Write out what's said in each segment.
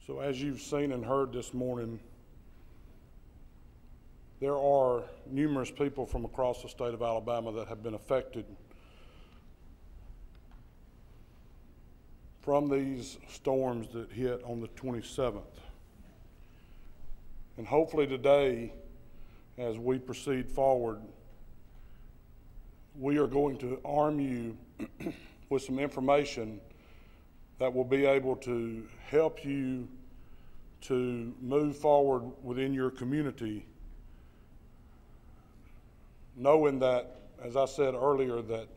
So as you've seen and heard this morning, there are numerous people from across the state of Alabama that have been affected from these storms that hit on the 27th. And hopefully today, as we proceed forward, we are going to arm you with some information that will be able to help you to move forward within your community, knowing that, as I said earlier, that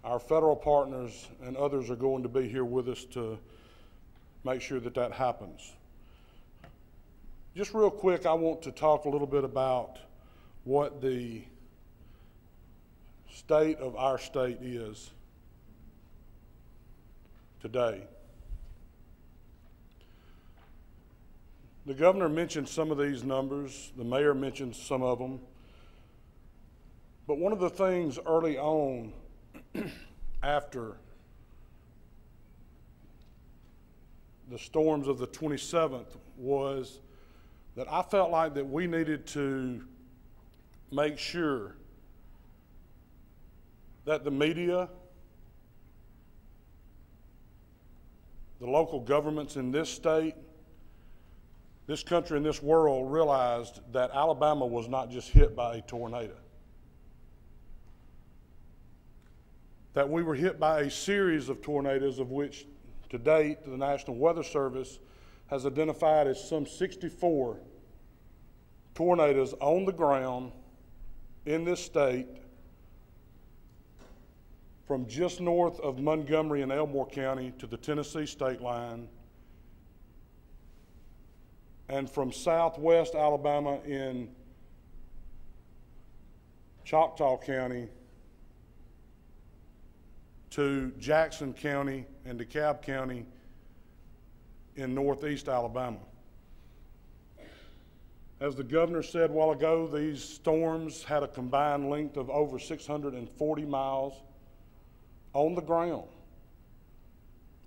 our federal partners and others are going to be here with us to make sure that that happens. Just real quick, I want to talk a little bit about what the state of our state is today. The governor mentioned some of these numbers, the mayor mentioned some of them, but one of the things early on after the storms of the 27th was that I felt like that we needed to make sure that the media, the local governments in this state, this country, and this world realized that Alabama was not just hit by a tornado. That we were hit by a series of tornadoes, of which to date the National Weather Service has identified as some 64 tornadoes on the ground in this state from just north of Montgomery and Elmore County to the Tennessee state line, and from southwest Alabama in Choctaw County to Jackson County and DeKalb County in northeast Alabama. As the governor said a while ago, these storms had a combined length of over 640 miles on the ground.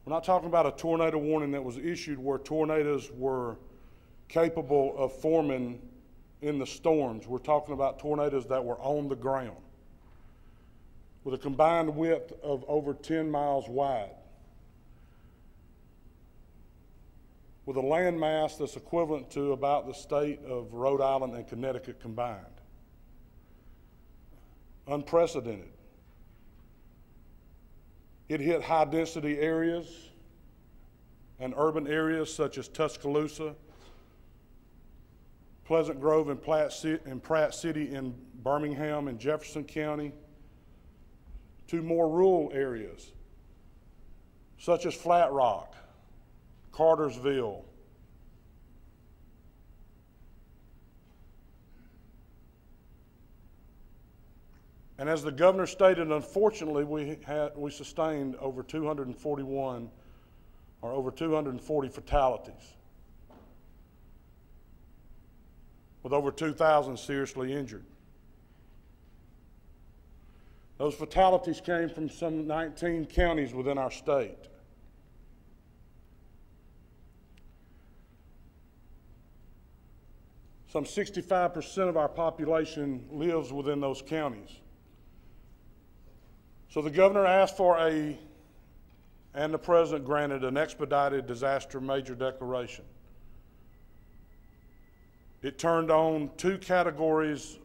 We're not talking about a tornado warning that was issued where tornadoes were capable of forming in the storms. We're talking about tornadoes that were on the ground with a combined width of over 10 miles wide, with a land mass that's equivalent to about the state of Rhode Island and Connecticut combined. Unprecedented. It hit high-density areas and urban areas such as Tuscaloosa, Pleasant Grove and Pratt City in Birmingham and Jefferson County, to more rural areas such as Flat Rock, Cartersville, and as the governor stated, unfortunately, we sustained over 241 or over 240 fatalities, with over 2,000 seriously injured. Those fatalities came from some 19 counties within our state. Some 65% of our population lives within those counties. So the governor asked for and the president granted an expedited disaster major declaration. It turned on two categories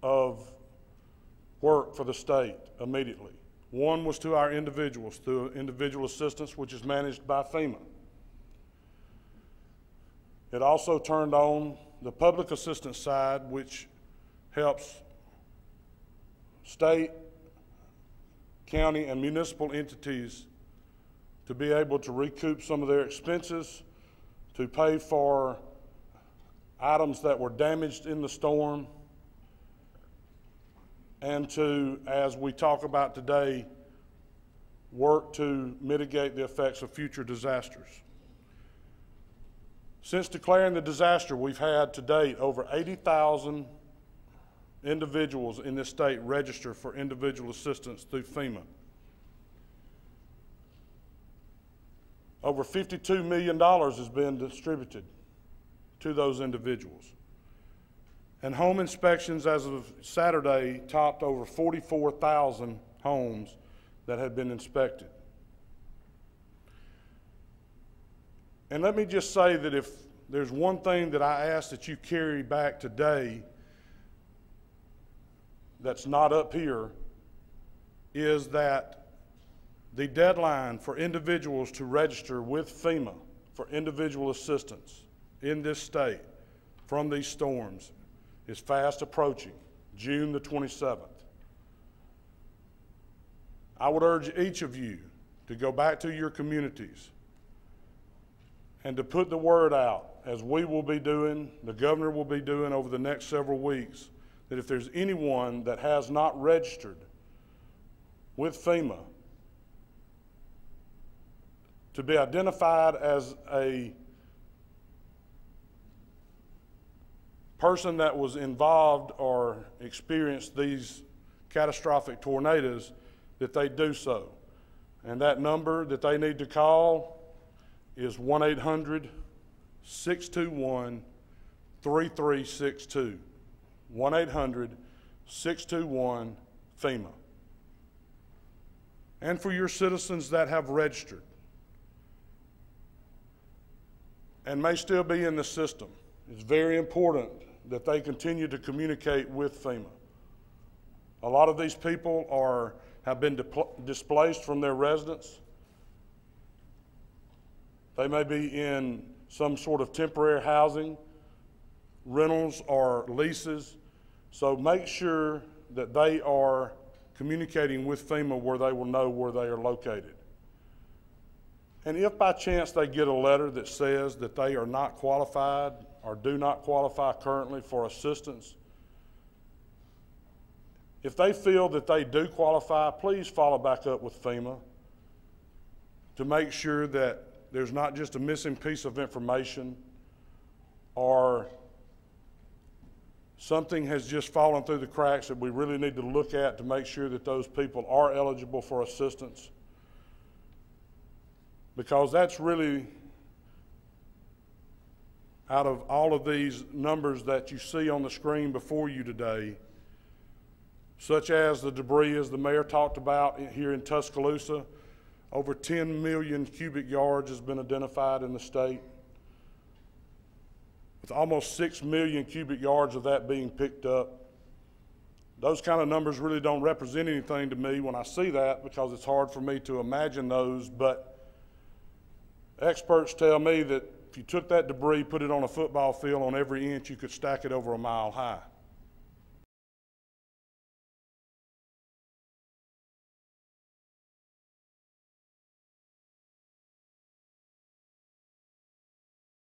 of work for the state immediately. One was to our individuals, through individual assistance, which is managed by FEMA. It also turned on the public assistance side, which helps state, county, and municipal entities to be able to recoup some of their expenses, to pay for items that were damaged in the storm, and to, as we talk about today, work to mitigate the effects of future disasters. Since declaring the disaster, we've had to date over 80,000 individuals in this state register for individual assistance through FEMA. Over $52 million has been distributed to those individuals. And home inspections as of Saturday topped over 44,000 homes that had been inspected. And let me just say that if there's one thing that I ask that you carry back today that's not up here, is that the deadline for individuals to register with FEMA for individual assistance in this state from these storms is fast approaching, June the 27th. I would urge each of you to go back to your communities and to put the word out, as we will be doing, the governor will be doing over the next several weeks, that if there's anyone that has not registered with FEMA to be identified as a person that was involved or experienced these catastrophic tornadoes, that they do so. And that number that they need to call is 1-800-621-3362. 1-800-621-FEMA. And for your citizens that have registered and may still be in the system, it's very important that they continue to communicate with FEMA. A lot of these people have been displaced from their residence. They may be in some sort of temporary housing, rentals or leases. So make sure that they are communicating with FEMA where they will know where they are located. And if by chance they get a letter that says that they are not qualified or do not qualify currently for assistance, if they feel that they do qualify, please follow back up with FEMA to make sure that there's not just a missing piece of information or something has just fallen through the cracks that we really need to look at to make sure that those people are eligible for assistance. Because that's really, out of all of these numbers that you see on the screen before you today, such as the debris, as the mayor talked about here in Tuscaloosa, over 10 million cubic yards has been identified in the state, with almost 6 million cubic yards of that being picked up. Those kind of numbers really don't represent anything to me when I see that, because it's hard for me to imagine those, but experts tell me that if you took that debris, put it on a football field on every inch, you could stack it over a mile high.